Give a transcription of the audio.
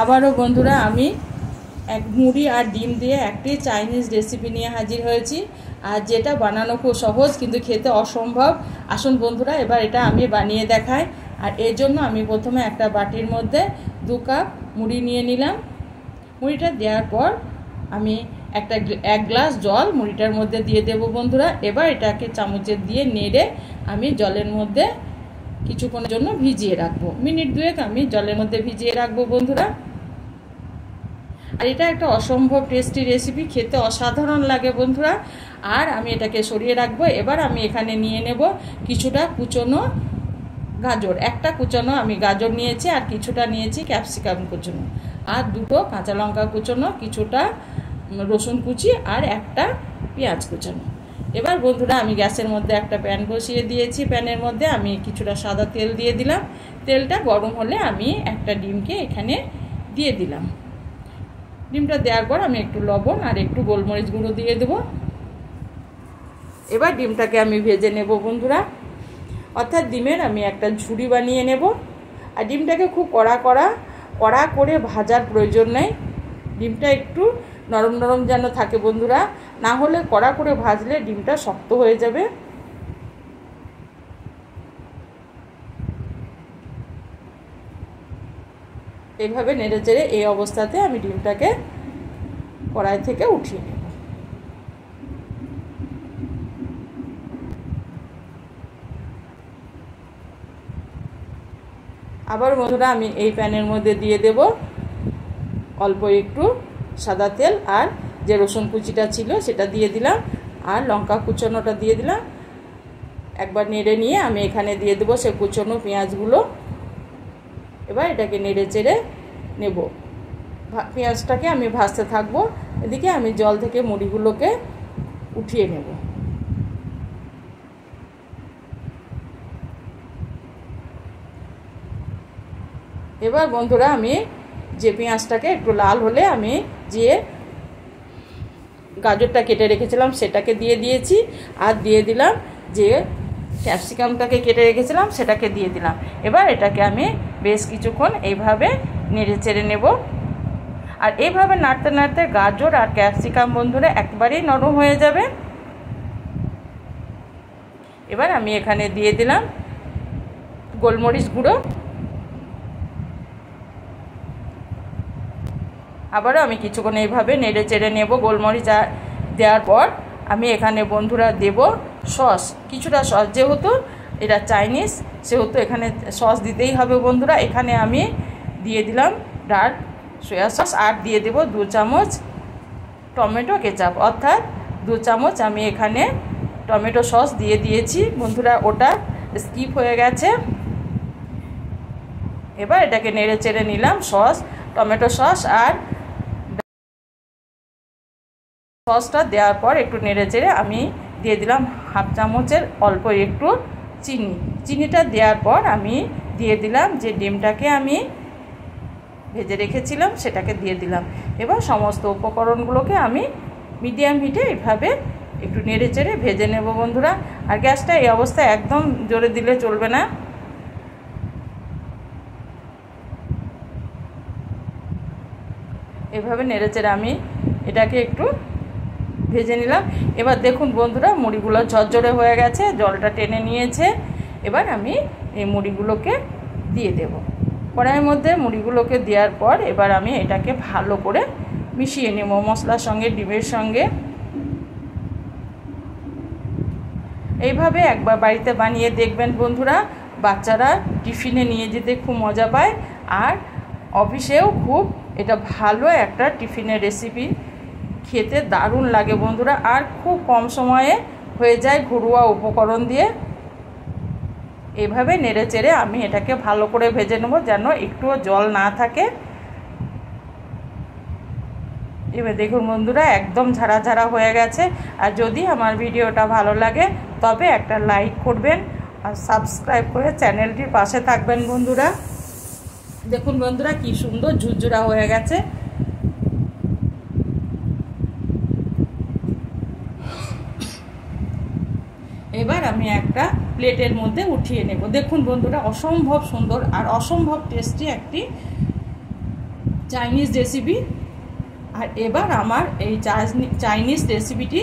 আবারও বন্ধুরা আমি এক মুড়ি আর ডিম দিয়ে একটি চাইনিজ রেসিপি নিয়ে হাজির হয়েছি, আর যেটা বানানো খুব সহজ কিন্তু খেতে অসম্ভব। আসুন বন্ধুরা এবার এটা আমি বানিয়ে দেখাই। আর এর জন্য আমি প্রথমে একটা বাটির মধ্যে 2 কাপ মুড়ি নিয়ে নিলাম। মুড়িটা দেওয়ার পর আমি এক গ্লাস জল মুড়িটার মধ্যে দিয়ে দেব বন্ধুরা। এবার এটাকে চামচের দিয়ে নেড়ে আমি জলের মধ্যে কিছুক্ষণের জন্য ভিজিয়ে রাখবো। মিনিট 2 আমি জলের মধ্যে ভিজিয়ে রাখবো বন্ধুরা। আর এটা একটা অসম্ভব টেস্টি রেসিপি, খেতে অসাধারণ লাগে বন্ধুরা। আর আমি এটাকে সরিয়ে রাখবো। এবার আমি এখানে নিয়ে নেব কিছুটা কুচনো গাজর। একটা কুচনো আমি গাজর নিয়েছি, আর কিছুটা নিয়েছি ক্যাপসিকাম কুচনো, আর 2টো কাঁচা লঙ্কা কুচনো, কিছুটা রসুন কুচি, আর একটা পেঁয়াজ কুচনো। এবার বন্ধুরা আমি গ্যাসের মধ্যে একটা প্যান বসিয়ে দিয়েছি। প্যানের মধ্যে আমি কিছুটা সাদা তেল দিয়ে দিলাম। তেলটা গরম হলে আমি একটা ডিমকে এখানে দিয়ে দিলাম। ডিমটা দেওয়ার পর আমি একটু লবণ আর একটু গোলমরিচ গুঁড়ো দিয়ে দেব। এবার ডিমটাকে আমি ভেজে নেব বন্ধুরা, অর্থাৎ ডিমের আমি একটা ঝুড়ি বানিয়ে নেব। আর ডিমটাকে খুব কড়া করে ভাজার প্রয়োজন নেই। ডিমটা একটু নরম নরম যেন থাকে বন্ধুরা, না হলে কড়া করে ভাজলে ডিমটা শক্ত হয়ে যাবে। এইভাবে নেড়ে চেড়ে এই অবস্থাতে আমি ডিমটাকে কড়াই থেকে উঠিয়ে নেব। আবার বন্ধুরা আমি এই প্যানের মধ্যে দিয়ে দেব অল্প একটু সাদা তেল, আর যে রসুন কুচিটা ছিল সেটা দিয়ে দিলাম, আর লঙ্কা কুচনোটা দিয়ে দিলাম। একবার নেড়ে নিয়ে আমি এখানে দিয়ে দেবো সে কুচনো পেঁয়াজগুলো। এবার এটাকে নেড়ে চেড়ে নেব। পেঁয়াজটাকে আমি ভাজতে থাকবো, এদিকে আমি জল থেকে মুড়িগুলোকে উঠিয়ে নেব। এবার বন্ধুরা আমি যে পেঁয়াজটাকে একটু লাল হলে আমি যে গাজরটা কেটে রেখেছিলাম সেটাকে দিয়ে দিয়েছি, আর দিয়ে দিলাম যে ক্যাপসিকামটাকে কেটে রেখেছিলাম সেটাকে দিয়ে দিলাম। এবার এটাকে আমি বেশ কিছুক্ষণ এইভাবে নেড়ে চেড়ে নেব। আর এইভাবে নাড়তে নাড়তে গাজর আর ক্যাপসিকাম বন্ধুরা একবারেই নরম হয়ে যাবে। এবার আমি এখানে দিয়ে দিলাম গোলমরিচ গুঁড়ো। আবারও আমি কিছুক্ষণ এইভাবে নেড়ে চেড়ে নেব। গোলমরিচ দেওয়ার পর আমি এখানে বন্ধুরা দেব সস, কিছুটা সস। যেহেতু এটা চাইনিজ সেহেতু এখানে সস দিতেই হবে বন্ধুরা। এখানে আমি দিয়ে দিলাম ডার্ক সয়া সস, আর দিয়ে দেব 2 চামচ টমেটো কেচাপ, অর্থাৎ 2 চামচ আমি এখানে টমেটো সস দিয়ে দিয়েছি বন্ধুরা, ওটা স্কিপ হয়ে গেছে। এবার এটাকে নেড়ে চেড়ে নিলাম। টমেটো সস আর সসটা দেওয়ার পর একটু নেড়ে চেড়ে আমি দিয়ে দিলাম 1/2 চামচের অল্প একটু চিনিটা দেওয়ার পর আমি দিয়ে দিলাম যে ডিমটাকে আমি ভেজে রেখেছিলাম সেটাকে দিয়ে দিলাম। এবার সমস্ত উপকরণগুলোকে আমি মিডিয়াম হিটে এইভাবে একটু নেড়ে চেড়ে ভেজে নেব বন্ধুরা। আর গ্যাসটা এই অবস্থায় একদম জোরে দিলে চলবে না। এভাবে নেড়ে চেড়ে আমি এটাকে একটু ভেজে নিলাম। এবার দেখুন বন্ধুরা মুড়িগুলো ঝরঝরে হয়ে গেছে, জলটা টেনে নিয়েছে। এবার আমি এই মুড়িগুলোকে দিয়ে দেব কড়াইয়ের মধ্যে। মুড়িগুলোকে দেওয়ার পর এবার আমি এটাকে ভালো করে মিশিয়ে নেব মশলার সঙ্গে, ডিমের সঙ্গে। এইভাবে একবার বাড়িতে বানিয়ে দেখবেন বন্ধুরা, বাচ্চারা টিফিনে নিয়ে যেতে খুব মজা পায়, আর অফিসেও খুব এটা ভালো একটা টিফিনের রেসিপি, খেতে দারুণ লাগে বন্ধুরা। আর খুব কম সময়ে হয়ে যায় ঘরোয়া উপকরণ দিয়ে। এইভাবে নেড়ে চেড়ে আমি এটাকে ভালো করে ভেজে নেব যেন একটুও জল না থাকে। এবার দেখুন বন্ধুরা একদম ঝাড়া ঝাড়া হয়ে গেছে। আর যদি আমার ভিডিওটা ভালো লাগে তবে একটা লাইক করবেন আর সাবস্ক্রাইব করে চ্যানেলটির পাশে থাকবেন বন্ধুরা। দেখুন বন্ধুরা কি সুন্দর ঝুরঝুরা হয়ে গেছে। এবার আমি একটা প্লেটের মধ্যে উঠিয়ে নেব। দেখুন বন্ধুরা অসম্ভব সুন্দর আর অসম্ভব টেস্টি একটি চাইনিজ রেসিপি। আর এবার আমার এই চাইনিজ রেসিপিটি